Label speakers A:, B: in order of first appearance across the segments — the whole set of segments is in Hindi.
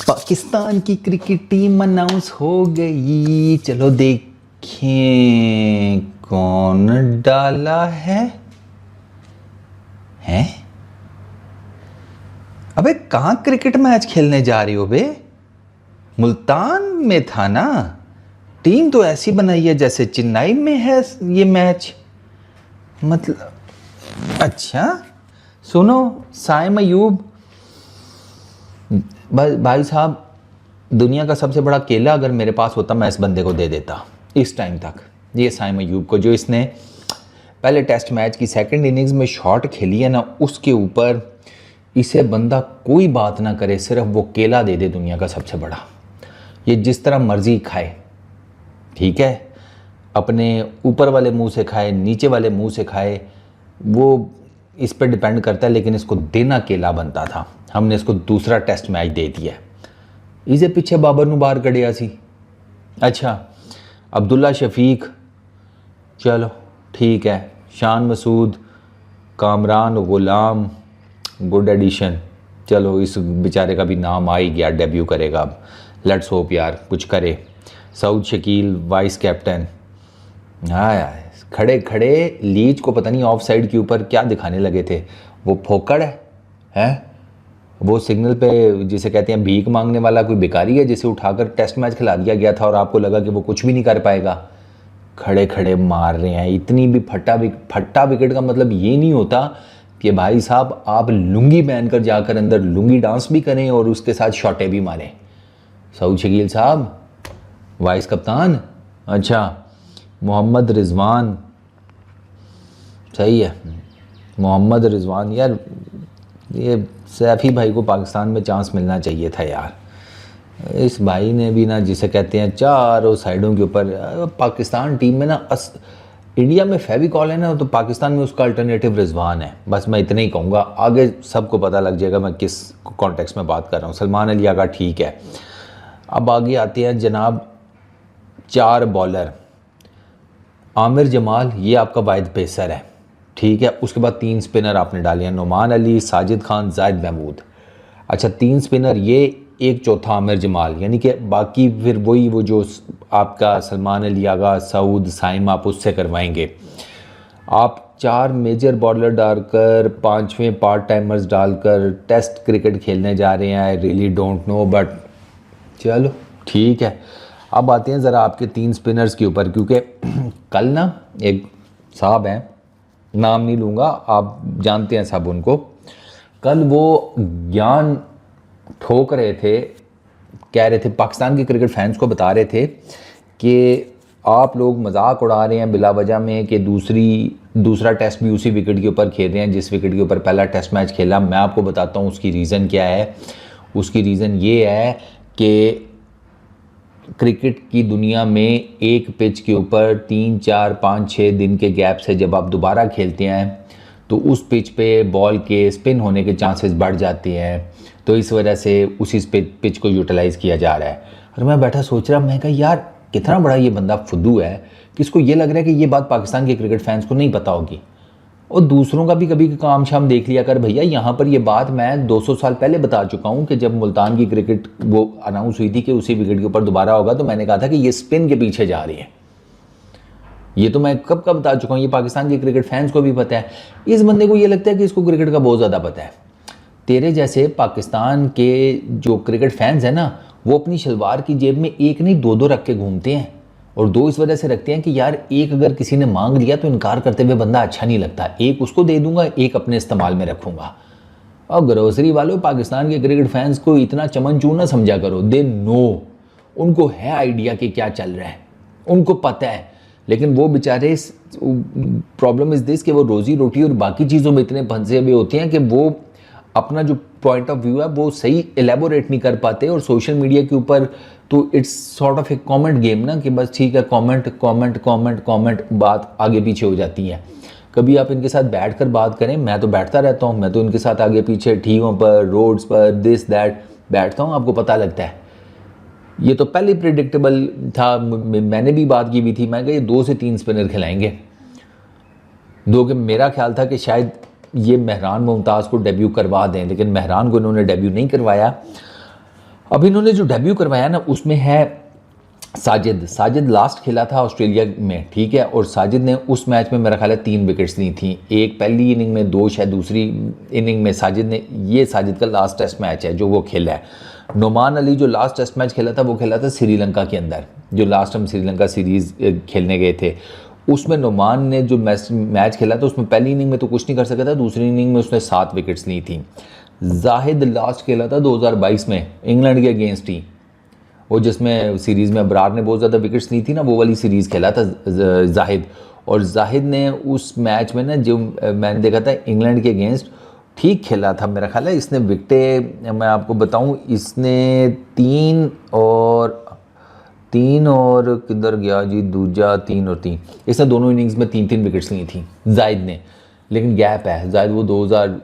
A: पाकिस्तान की क्रिकेट टीम अनाउंस हो गई, चलो देखें कौन डाला है। हैं? अबे कहाँ क्रिकेट मैच खेलने जा रही हो बे? मुल्तान में था ना? टीम तो ऐसी बनाई है जैसे चेन्नई में है ये मैच। मतलब अच्छा, सुनो साइम अयूब भाई साहब, दुनिया का सबसे बड़ा केला अगर मेरे पास होता मैं इस बंदे को दे देता इस टाइम तक। ये साइम अयूब को, जो इसने पहले टेस्ट मैच की सेकंड इनिंग्स में शॉट खेली है ना, उसके ऊपर इसे बंदा कोई बात ना करे, सिर्फ वो केला दे दे दुनिया का सबसे बड़ा। ये जिस तरह मर्जी खाए, ठीक है, अपने ऊपर वाले मुंह से खाए, नीचे वाले मुंह से खाए, वो इस पर डिपेंड करता है, लेकिन इसको देना केला बनता था। हमने इसको दूसरा टेस्ट मैच दे दिया। इसे पीछे बाबर नू बाहर कढ़िया सी। अच्छा, अब्दुल्ला शफीक, चलो ठीक है, शान मसूद, कामरान गुलाम, गुड एडिशन। चलो इस बेचारे का भी नाम आ ही गया, डेब्यू करेगा अब, लेट्स होप यार कुछ करे। Saud Shakeel vice captain. हाँ यार, खड़े खड़े लीच को पता नहीं ऑफ साइड के ऊपर क्या दिखाने लगे थे। वो फोकड़ है वो सिग्नल पे जिसे कहते हैं भीख मांगने वाला कोई भिखारी है, जिसे उठाकर टेस्ट मैच खिला दिया गया था और आपको लगा कि वो कुछ भी नहीं कर पाएगा। खड़े खड़े मार रहे हैं। इतनी भी फट्टा विकेट का मतलब ये नहीं होता कि भाई साहब आप लुंगी पहनकर जाकर अंदर लुंगी डांस भी करें और उसके साथ शॉटें भी मारें। सऊद शकील साहब वाइस कप्तान। अच्छा, मोहम्मद रिजवान, सही है मोहम्मद रिजवान। यार ये सैफी भाई को पाकिस्तान में चांस मिलना चाहिए था यार। इस भाई ने भी ना, जिसे कहते हैं चारों साइडों के ऊपर, पाकिस्तान टीम में ना इंडिया में फेविकॉल है ना, तो पाकिस्तान में उसका अल्टरनेटिव रिजवान है। बस मैं इतना ही कहूँगा, आगे सबको पता लग जाएगा मैं किस कॉन्टेक्स्ट में बात कर रहा हूँ। सलमान अली आगा ठीक है। अब आगे आते हैं जनाब 4 बॉलर। आमिर जमाल, ये आपका वाहिद पेसर है, ठीक है। उसके बाद 3 स्पिनर आपने डाले हैं, नुमान अली, साजिद खान, जाहिद महमूद। अच्छा 3 स्पिनर ये, एक चौथा आमिर जमाल, यानी कि बाकी फिर वही वो जो आपका सलमान अली आगा, सऊद, साइम, आप उससे करवाएंगे। आप 4 मेजर बॉलर डालकर 5वें पार्ट टाइमर्स डालकर टेस्ट क्रिकेट खेलने जा रहे हैं। I really don't know, but चलो ठीक है। अब आते हैं ज़रा आपके 3 स्पिनर्स के ऊपर, क्योंकि कल ना एक साहब हैं, नाम नहीं लूँगा, आप जानते हैं सब उनको। कल वो ज्ञान ठोक रहे थे, कह रहे थे, पाकिस्तान के क्रिकेट फैंस को बता रहे थे कि आप लोग मजाक उड़ा रहे हैं बिला वजह में कि दूसरा टेस्ट भी उसी विकेट के ऊपर खेल रहे हैं जिस विकेट के ऊपर पहला टेस्ट मैच खेला। मैं आपको बताता हूँ उसकी रीज़न क्या है। उसकी रीज़न ये है कि क्रिकेट की दुनिया में एक पिच के ऊपर 3, 4, 5, 6 दिन के गैप से जब आप दोबारा खेलते हैं तो उस पिच पे बॉल के स्पिन होने के चांसेस बढ़ जाते हैं। तो इस वजह से उसी पिच को यूटिलाइज़ किया जा रहा है। और मैं बैठा सोच रहा, मैं कहा यार कितना बड़ा ये बंदा फुद्दू है कि इसको ये लग रहा है कि ये बात पाकिस्तान के क्रिकेट फैंस को नहीं पता होगी। और दूसरों का भी कभी काम शाम देख लिया कर भैया। यहाँ पर ये बात मैं 200 साल पहले बता चुका हूँ कि जब मुल्तान की क्रिकेट वो अनाउंस हुई थी कि उसी विकेट के ऊपर दोबारा होगा, तो मैंने कहा था कि ये स्पिन के पीछे जा रही है। ये तो मैं कब बता चुका हूँ, ये पाकिस्तान के क्रिकेट फैंस को भी पता है। इस बंदे को ये लगता है कि इसको क्रिकेट का बहुत ज़्यादा पता है। तेरे जैसे पाकिस्तान के जो क्रिकेट फैंस हैं ना, वो अपनी शलवार की जेब में 1 नहीं 2 रख के घूमते हैं। और 2 इस वजह से रखते हैं कि यार एक अगर किसी ने मांग लिया तो इनकार करते हुए बंदा अच्छा नहीं लगता, एक उसको दे दूंगा, एक अपने इस्तेमाल में रखूंगा। और ग्रोसरी वालों, पाकिस्तान के क्रिकेट फैंस को इतना चमनचूर ना समझा करो। दे नो, उनको है आइडिया कि क्या चल रहा है, उनको पता है। लेकिन वो बेचारे, प्रॉब्लम इज़ दिस कि वो रोज़ी रोटी और बाकी चीज़ों में इतने फंसे हुए होते हैं कि वो अपना जो पॉइंट ऑफ व्यू है वो सही एलेबोरेट नहीं कर पाते। और सोशल मीडिया के ऊपर तो इट्स सॉर्ट ऑफ एक कमेंट गेम ना, कि बस ठीक है कमेंट कमेंट कमेंट कमेंट, बात आगे पीछे हो जाती है। कभी आप इनके साथ बैठकर बात करें, मैं तो बैठता रहता हूँ, मैं तो इनके साथ आगे पीछे ठीकों पर, रोड्स पर, दिस दैट बैठता हूँ, आपको पता लगता है। ये तो पहले प्रिडिक्टेबल था, मैंने भी बात की हुई थी, मैं कहा ये 2 से 3 स्पिनर खिलाएंगे। 2 के मेरा ख्याल था कि शायद ये महरान मुमताज़ को डेब्यू करवा दें, लेकिन महरान को इन्होंने डेब्यू नहीं करवाया। अब इन्होंने जो डेब्यू करवाया ना उसमें है साजिद लास्ट खेला था ऑस्ट्रेलिया में, ठीक है, और साजिद ने उस मैच में मेरा ख्याल है 3 विकेट्स ली थी, एक पहली इनिंग में, 2 शायद दूसरी इनिंग में साजिद ने। ये साजिद का लास्ट टेस्ट मैच है जो वो खेला है। नोमान अली जो लास्ट टेस्ट मैच खेला था वो खेला था श्रीलंका के अंदर, जो लास्ट हम श्रीलंका सीरीज़ खेलने गए थे, उसमें नोमान ने जो मैच खेला था उसमें पहली इनिंग में तो कुछ नहीं कर सका था, दूसरी इनिंग में उसने 7 विकेट्स ली थी। जाहिद लास्ट खेला था 2022 में इंग्लैंड के अगेंस्ट ही, वो जिसमें सीरीज़ में अबरार ने बहुत ज़्यादा विकेट्स ली थी ना, वो वाली सीरीज़ खेला था जाहिद। और जाहिद ने उस मैच में ना जो मैंने देखा था इंग्लैंड के अगेंस्ट ठीक खेला था, मेरा ख्याल है इसने विकटें, मैं आपको बताऊं, इसने 3 और किधर गया जी दूजा, 3 और 3, इसने दोनों इनिंग्स में 3 विकेट्स ली थी जाहिद ने। लेकिन गैप है, जाहिद वो 2000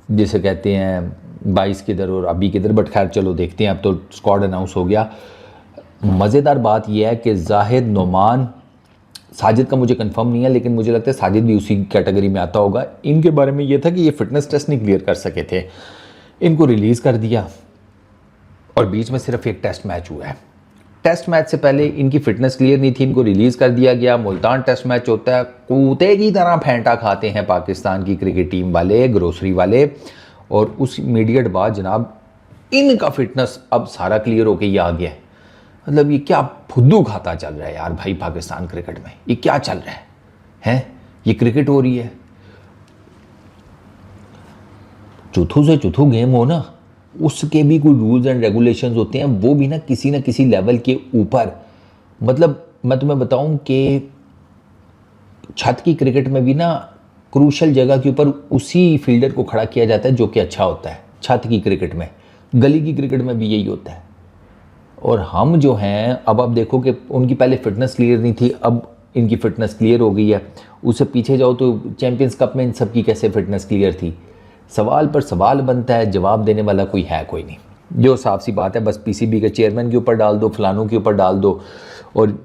A: जिसे कहते हैं 22 किधर और अभी किधर, बट खैर चलो देखते हैं, अब तो स्क्वाड अनाउंस हो गया। मज़ेदार बात यह है कि जाहिद, नोमान, साजिद का मुझे कंफर्म नहीं है, लेकिन मुझे लगता है साजिद भी उसी कैटेगरी में आता होगा। इनके बारे में ये था कि ये फिटनेस टेस्ट नहीं क्लियर कर सके थे, इनको रिलीज़ कर दिया और बीच में सिर्फ एक टेस्ट मैच हुआ है। टेस्ट मैच से पहले इनकी फिटनेस क्लियर नहीं थी, इनको रिलीज़ कर दिया गया। मुल्तान टेस्ट मैच होता है, कूते की तरह फेंटा खाते हैं पाकिस्तान की क्रिकेट टीम वाले, ग्रोसरी वाले, और उस इमीडिएट बाद जनाब इनका फिटनेस अब सारा क्लियर होके ये आ गया है। मतलब ये क्या फुद्दू खाता चल रहा है यार भाई पाकिस्तान क्रिकेट में, ये क्या चल रहा है हैं? ये क्रिकेट हो रही है, चौथों से चौथों गेम हो ना, उसके भी कोई रूल्स एंड रेगुलेशंस होते हैं, वो भी ना किसी लेवल के ऊपर। मतलब मैं तुम्हें बताऊं कि छत की क्रिकेट में भी ना क्रूशल जगह के ऊपर उसी फील्डर को खड़ा किया जाता है जो कि अच्छा होता है। छत की क्रिकेट में, गली की क्रिकेट में भी यही होता है। और हम जो हैं, अब आप देखो कि उनकी पहले फिटनेस क्लियर नहीं थी, अब इनकी फिटनेस क्लियर हो गई है। उससे पीछे जाओ तो चैंपियंस कप में इन सब की कैसे फिटनेस क्लियर थी। सवाल पर सवाल बनता है, जवाब देने वाला कोई है कोई नहीं। जो साफ सी बात है, बस पीसीबी के चेयरमैन के ऊपर डाल दो, फलानों के ऊपर डाल दो। और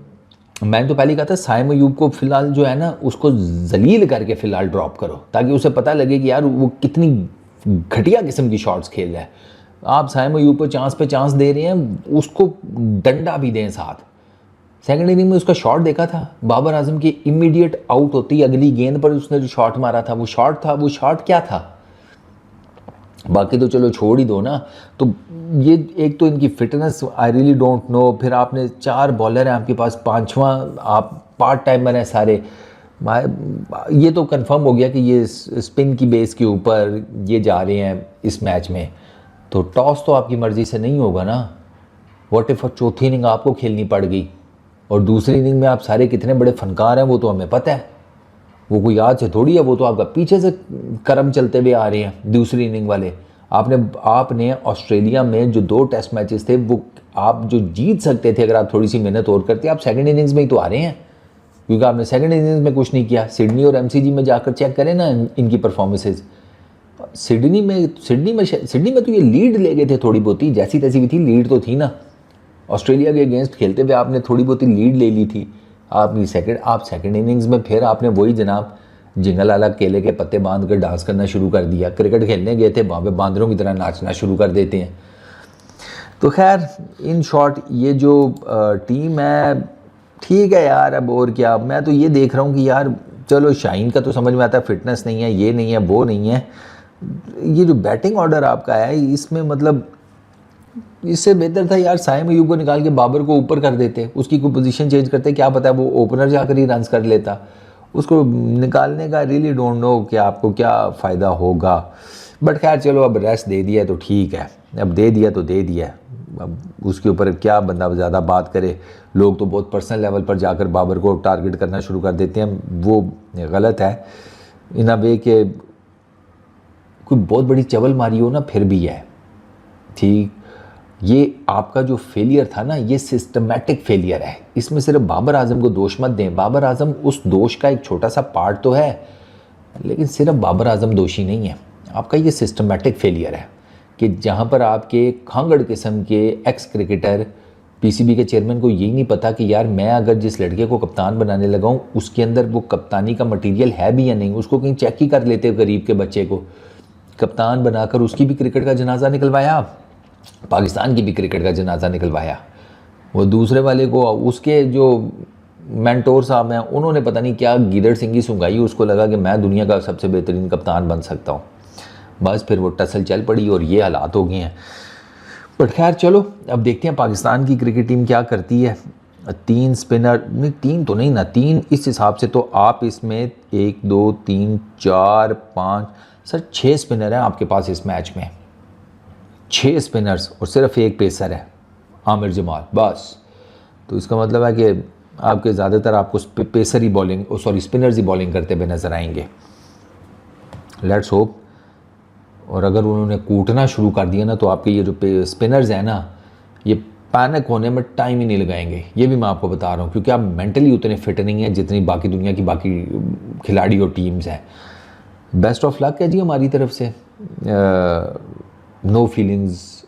A: मैंने तो पहले कहा था साइम अयूब को फ़िलहाल जो है ना उसको जलील करके फ़िलहाल ड्रॉप करो, ताकि उसे पता लगे कि यार वो कितनी घटिया किस्म की शॉट्स खेल रहा है। आप साइम अयूब को चांस पे चांस दे रहे हैं, उसको डंडा भी दें साथ। सेकंड इनिंग में उसका शॉट देखा था, बाबर आजम की इमीडिएट आउट होती अगली गेंद पर उसने जो शॉट मारा था, वो शॉट था, वो शॉट क्या था? बाकी तो चलो छोड़ ही दो ना। तो ये एक तो इनकी fitness I really don't know, फिर आपने 4 बॉलर हैं आपके पास, 5वां आप पार्ट टाइमर हैं सारे। ये तो कंफर्म हो गया कि ये स्पिन की बेस के ऊपर ये जा रहे हैं इस मैच में, तो टॉस तो आपकी मर्ज़ी से नहीं होगा ना। व्हाट इफ चौथी इनिंग आपको खेलनी पड़ गई और दूसरी इनिंग में आप सारे कितने बड़े फनकार हैं वो तो हमें पता है, वो कोई आज से थोड़ी है, वो तो आपका पीछे से करम चलते हुए आ रहे हैं दूसरी इनिंग वाले। आपने ऑस्ट्रेलिया में जो 2 टेस्ट मैचेस थे वो आप जो जीत सकते थे अगर आप थोड़ी सी मेहनत और करते, आप सेकंड इनिंग्स में ही तो आ रहे हैं, क्योंकि आपने सेकंड इनिंग्स में कुछ नहीं किया। सिडनी और एमसीजी में जाकर चेक करें ना इनकी परफॉर्मेंसेज। सिडनी में तो ये लीड ले गए थे थोड़ी बहुत ही, जैसी तैसी भी थी, लीड तो थी ना। ऑस्ट्रेलिया के अगेंस्ट खेलते हुए आपने थोड़ी बहुत ही लीड ले ली थी। आप सेकंड इनिंग्स में फिर आपने वही जनाब जिंगल वाला केले के पत्ते बांध कर डांस करना शुरू कर दिया। क्रिकेट खेलने गए थे, वहाँ पे बांदरों की तरह नाचना शुरू कर देते हैं। तो खैर इन शॉर्ट ये जो टीम है ठीक है यार, अब और क्या। मैं तो ये देख रहा हूँ कि यार चलो शाहीन का तो समझ में आता है, फिटनेस नहीं है, ये नहीं है, वो नहीं है। ये जो बैटिंग ऑर्डर आपका है इसमें मतलब इससे बेहतर था यार साइम अयूब को निकाल के बाबर को ऊपर कर देते, उसकी कोई पोजीशन चेंज करते, क्या पता है वो ओपनर जाकर ही रन कर लेता। उसको निकालने का रियली डोंट नो कि आपको क्या फ़ायदा होगा। बट खैर चलो अब रेस्ट दे दिया है तो ठीक है, अब दे दिया तो दे दिया, अब उसके ऊपर क्या बंदा ज़्यादा बात करे। लोग तो बहुत पर्सनल लेवल पर जाकर बाबर को टारगेट करना शुरू कर देते हैं, वो गलत है। इन अ वे के कोई बहुत बड़ी चवल मारी हो ना फिर भी है ठीक। ये आपका जो फेलियर था ना, ये सिस्टमैटिक फेलियर है, इसमें सिर्फ बाबर आजम को दोष मत दें। बाबर आजम उस दोष का एक छोटा सा पार्ट तो है, लेकिन सिर्फ बाबर आजम दोषी नहीं है। आपका ये सिस्टमैटिक फेलियर है कि जहाँ पर आपके खांगड़ किस्म के एक्स क्रिकेटर पीसीबी के चेयरमैन को यही नहीं पता कि यार मैं अगर जिस लड़के को कप्तान बनाने लगा हूँ उसके अंदर वो कप्तानी का मटीरियल है भी या नहीं। उसको कहीं चेक ही कर लेते गरीब के बच्चे को कप्तान बनाकर उसकी भी क्रिकेट का जनाजा निकलवाया पाकिस्तान की भी क्रिकेट का जनाजा निकलवाया। वो दूसरे वाले को, उसके जो मेंटोर साहब हैं, उन्होंने पता नहीं क्या गीदड़ सिंगी सुंगाई, उसको लगा कि मैं दुनिया का सबसे बेहतरीन कप्तान बन सकता हूँ। बस फिर वो टसल चल पड़ी और ये हालात हो गए हैं। बट खैर चलो, अब देखते हैं पाकिस्तान की क्रिकेट टीम क्या करती है। 3 स्पिनर नहीं, 3 तो नहीं ना, 3 इस हिसाब से तो आप इसमें 1 2 3 4 5 सर 6 स्पिनर हैं आपके पास इस मैच में। 6 स्पिनर्स और सिर्फ एक पेसर है, आमिर जमाल, बस। तो इसका मतलब है कि आपके ज़्यादातर आपको पेसर ही बॉलिंग, सॉरी स्पिनर्स ही बॉलिंग करते हुए नज़र आएंगे। Let's hope. और अगर उन्होंने कूटना शुरू कर दिया ना, तो आपके ये जो स्पिनर्स हैं ना, ये पैनिक होने में टाइम ही नहीं लगाएंगे। ये भी मैं आपको बता रहा हूँ, क्योंकि आप मेंटली उतने फिट नहीं हैं जितनी बाकी दुनिया की बाकी खिलाड़ी और टीम्स हैं। बेस्ट ऑफ लक है जी हमारी तरफ से। नो फीलिंग्स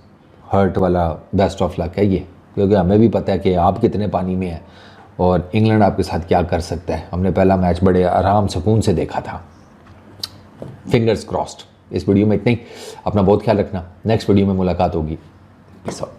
A: हर्ट वाला बेस्ट ऑफ लक है ये, क्योंकि हमें भी पता है कि आप कितने पानी में हैं और इंग्लैंड आपके साथ क्या कर सकता है। हमने पहला मैच बड़े आराम सुकून से देखा था। Fingers crossed. इस वीडियो में इतना ही। अपना बहुत ख्याल रखना। नेक्स्ट वीडियो में मुलाकात होगी। Peace out.